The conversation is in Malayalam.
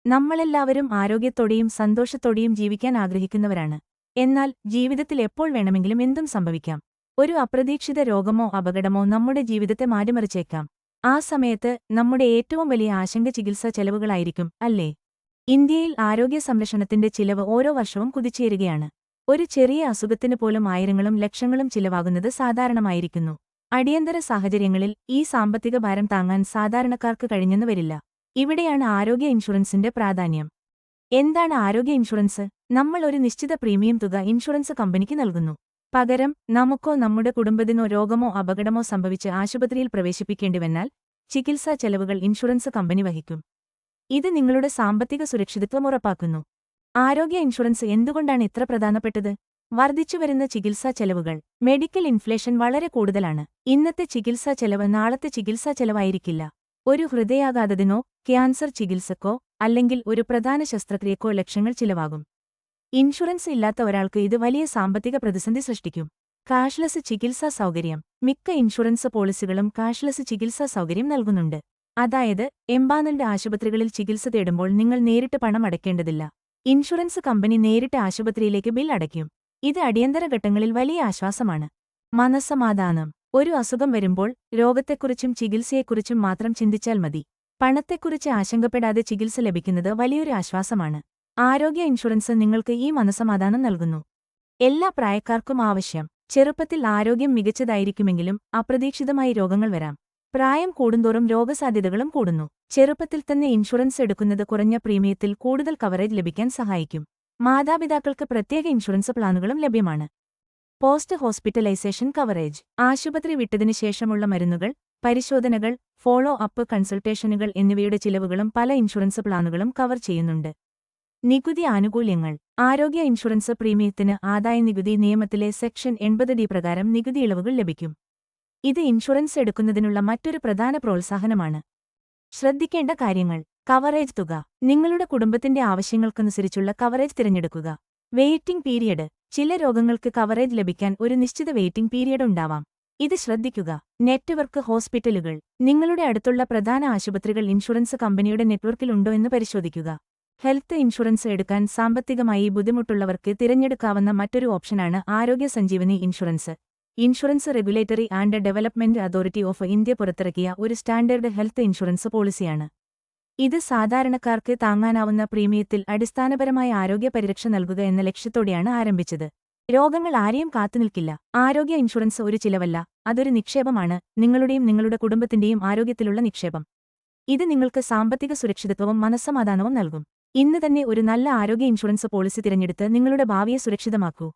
നമ്മളെല്ലാവരും ആരോഗ്യത്തോടെയും സന്തോഷത്തോടെയും ജീവിക്കാൻ ആഗ്രഹിക്കുന്നവരാണ്. എന്നാൽ ജീവിതത്തിൽ എപ്പോൾ വേണമെങ്കിലും എന്തും സംഭവിക്കാം. ഒരു അപ്രതീക്ഷിത രോഗമോ അപകടമോ നമ്മുടെ ജീവിതത്തെ മാറ്റിമറിച്ചേക്കാം. ആ സമയത്ത് നമ്മുടെ ഏറ്റവും വലിയ ആശങ്ക ചികിത്സാ ചെലവുകളായിരിക്കും, അല്ലേ? ഇന്ത്യയിൽ ആരോഗ്യ സംരക്ഷണത്തിന്റെ ചിലവ് ഓരോ വർഷവും കുതിച്ചുയരുകയാണ്. ഒരു ചെറിയ അസുഖത്തിന് പോലും ആയിരങ്ങളും ലക്ഷങ്ങളും ചിലവാകുന്നത് സാധാരണമായിരിക്കുന്നു. അടിയന്തര സാഹചര്യങ്ങളിൽ ഈ സാമ്പത്തിക ഭാരം താങ്ങാൻ സാധാരണക്കാർക്ക് കഴിഞ്ഞെന്ന് വരില്ല. ഇവിടെയാണ് ആരോഗ്യ ഇൻഷുറൻസിന്റെ പ്രാധാന്യം. എന്താണ് ആരോഗ്യ ഇൻഷുറൻസ്? നമ്മൾ ഒരു നിശ്ചിത പ്രീമിയം തുക ഇൻഷുറൻസ് കമ്പനിക്ക് നൽകുന്നു. പകരം നമുക്കോ നമ്മുടെ കുടുംബത്തിനോ രോഗമോ അപകടമോ സംഭവിച്ച് ആശുപത്രിയിൽ പ്രവേശിപ്പിക്കേണ്ടിവന്നാൽ ചികിത്സാ ചെലവുകൾ ഇൻഷുറൻസ് കമ്പനി വഹിക്കും. ഇത് നിങ്ങളുടെ സാമ്പത്തിക സുരക്ഷിതത്വം ഉറപ്പാക്കുന്നു. ആരോഗ്യ ഇൻഷുറൻസ് എന്തുകൊണ്ടാണ് ഇത്ര പ്രധാനപ്പെട്ടത്? വർദ്ധിച്ചുവരുന്ന ചികിത്സാ ചെലവുകൾ. മെഡിക്കൽ ഇൻഫ്ലേഷൻ വളരെ കൂടുതലാണ്. ഇന്നത്തെ ചികിത്സാ ചെലവ് നാളത്തെ ചികിത്സാ ചെലവായിരിക്കില്ല. ഒരു ഹൃദയാഘാതത്തിനോ ക്യാൻസർ ചികിത്സക്കോ അല്ലെങ്കിൽ ഒരു പ്രധാന ശസ്ത്രക്രിയക്കോ ലക്ഷങ്ങൾ ചിലവാകും. ഇൻഷുറൻസ് ഇല്ലാത്ത ഒരാൾക്ക് ഇത് വലിയ സാമ്പത്തിക പ്രതിസന്ധി സൃഷ്ടിക്കും. കാഷ്ലെസ് ചികിത്സാ സൗകര്യം. മിക്ക ഇൻഷുറൻസ് പോളിസികളും കാഷ്ലെസ് ചികിത്സാ സൗകര്യം നൽകുന്നുണ്ട്. അതായത് എംപാനൽഡ് ആശുപത്രികളിൽ ചികിത്സ തേടുമ്പോൾ നിങ്ങൾ നേരിട്ട് പണം അടയ്ക്കേണ്ടതില്ല. ഇൻഷുറൻസ് കമ്പനി നേരിട്ട് ആശുപത്രിയിലേക്ക് ബിൽ അടയ്ക്കും. ഇത് അടിയന്തര ഘട്ടങ്ങളിൽ വലിയ ആശ്വാസമാണ്. മനസ്സമാധാനം. ഒരു അസുഖം വരുമ്പോൾ രോഗത്തെക്കുറിച്ചും ചികിത്സയെക്കുറിച്ചും മാത്രം ചിന്തിച്ചാൽ മതി. പണത്തെക്കുറിച്ച് ആശങ്കപ്പെടാതെ ചികിത്സ ലഭിക്കുന്നത് വലിയൊരു ആശ്വാസമാണ്. ആരോഗ്യ ഇൻഷുറൻസ് നിങ്ങൾക്ക് ഈ മനസ്സമാധാനം നൽകുന്നു. എല്ലാ പ്രായക്കാർക്കും ആവശ്യം. ചെറുപ്പത്തിൽ ആരോഗ്യം മികച്ചതായിരിക്കുമെങ്കിലും അപ്രതീക്ഷിതമായി രോഗങ്ങൾ വരാം. പ്രായം കൂടുന്തോറും രോഗസാധ്യതകളും കൂടുന്നു. ചെറുപ്പത്തിൽ തന്നെ ഇൻഷുറൻസ് എടുക്കുന്നത് കുറഞ്ഞ പ്രീമിയത്തിൽ കൂടുതൽ കവറേജ് ലഭിക്കാൻ സഹായിക്കും. മാതാപിതാക്കൾക്ക് പ്രത്യേക ഇൻഷുറൻസ് പ്ലാനുകളും ലഭ്യമാണ്. Post hospitalisation coverage. ആശുപത്രി വിട്ടതിനു ശേഷമുള്ള മരുന്നുകൾ, പരിശോധനകൾ, ഫോളോ അപ്പ് കൺസൾട്ടേഷനുകൾ എന്നിവയുടെ ചിലവുകളും പല ഇൻഷുറൻസ് പ്ലാനുകളും കവർ ചെയ്യുന്നുണ്ട്. നികുതി ആനുകൂല്യങ്ങൾ. ആരോഗ്യ ഇൻഷുറൻസ് പ്രീമിയത്തിന് ആദായനികുതി നിയമത്തിലെ സെക്ഷൻ 80D പ്രകാരം നികുതി ഇളവുകൾ ലഭിക്കും. ഇത് ഇൻഷുറൻസ് എടുക്കുന്നതിനുള്ള മറ്റൊരു പ്രധാന പ്രോത്സാഹനമാണ്. ശ്രദ്ധിക്കേണ്ട കാര്യങ്ങൾ. കവറേജ് തുക. നിങ്ങളുടെ കുടുംബത്തിന്റെ ആവശ്യങ്ങൾക്കനുസരിച്ചുള്ള കവറേജ് തിരഞ്ഞെടുക്കുക. Waiting period. ചില രോഗങ്ങൾക്ക് കവറേജ് ലഭിക്കാൻ ഒരു നിശ്ചിത വെയിറ്റിംഗ് പീരിയഡ് ഉണ്ടാവാം. ഇത് ശ്രദ്ധിക്കുക. നെറ്റ്വർക്ക് ഹോസ്പിറ്റലുകൾ. നിങ്ങളുടെ അടുത്തുള്ള പ്രധാന ആശുപത്രികൾ ഇൻഷുറൻസ് കമ്പനിയുടെ നെറ്റ്വർക്കിൽ ഉണ്ടോ എന്ന് പരിശോധിക്കുക. ഹെൽത്ത് ഇൻഷുറൻസ് എടുക്കാൻ സാമ്പത്തികമായി ബുദ്ധിമുട്ടുള്ളവർക്ക് തിരഞ്ഞെടുക്കാവുന്ന മറ്റൊരു ഓപ്ഷനാണ് ആരോഗ്യ Sanjeevani insurance. Insurance regulatory and development authority of India പുറത്തിറക്കിയ ഒരു സ്റ്റാൻഡേർഡ് ഹെൽത്ത് ഇൻഷുറൻസ് പോളിസിയാണ്. ഇത് സാധാരണക്കാർക്ക് താങ്ങാനാവുന്ന പ്രീമിയത്തിൽ അടിസ്ഥാനപരമായ ആരോഗ്യ പരിരക്ഷ നൽകുക എന്ന ലക്ഷ്യത്തോടെയാണ് ആരംഭിച്ചത്. രോഗങ്ങൾ ആരെയും കാത്തുനിൽക്കില്ല. ആരോഗ്യ ഇൻഷുറൻസ് ഒരു ചിലവല്ല, അതൊരു നിക്ഷേപമാണ്, നിങ്ങളുടെയും നിങ്ങളുടെ കുടുംബത്തിന്റെയും ആരോഗ്യത്തിലുള്ള നിക്ഷേപം. ഇത് നിങ്ങൾക്ക് സാമ്പത്തിക സുരക്ഷിതത്വവും മനസ്സമാധാനവും നൽകും. ഇന്ന് തന്നെ ഒരു നല്ല ആരോഗ്യ ഇൻഷുറൻസ് പോളിസി തിരഞ്ഞെടുത്ത് നിങ്ങളുടെ ഭാവിയെ സുരക്ഷിതമാക്കൂ.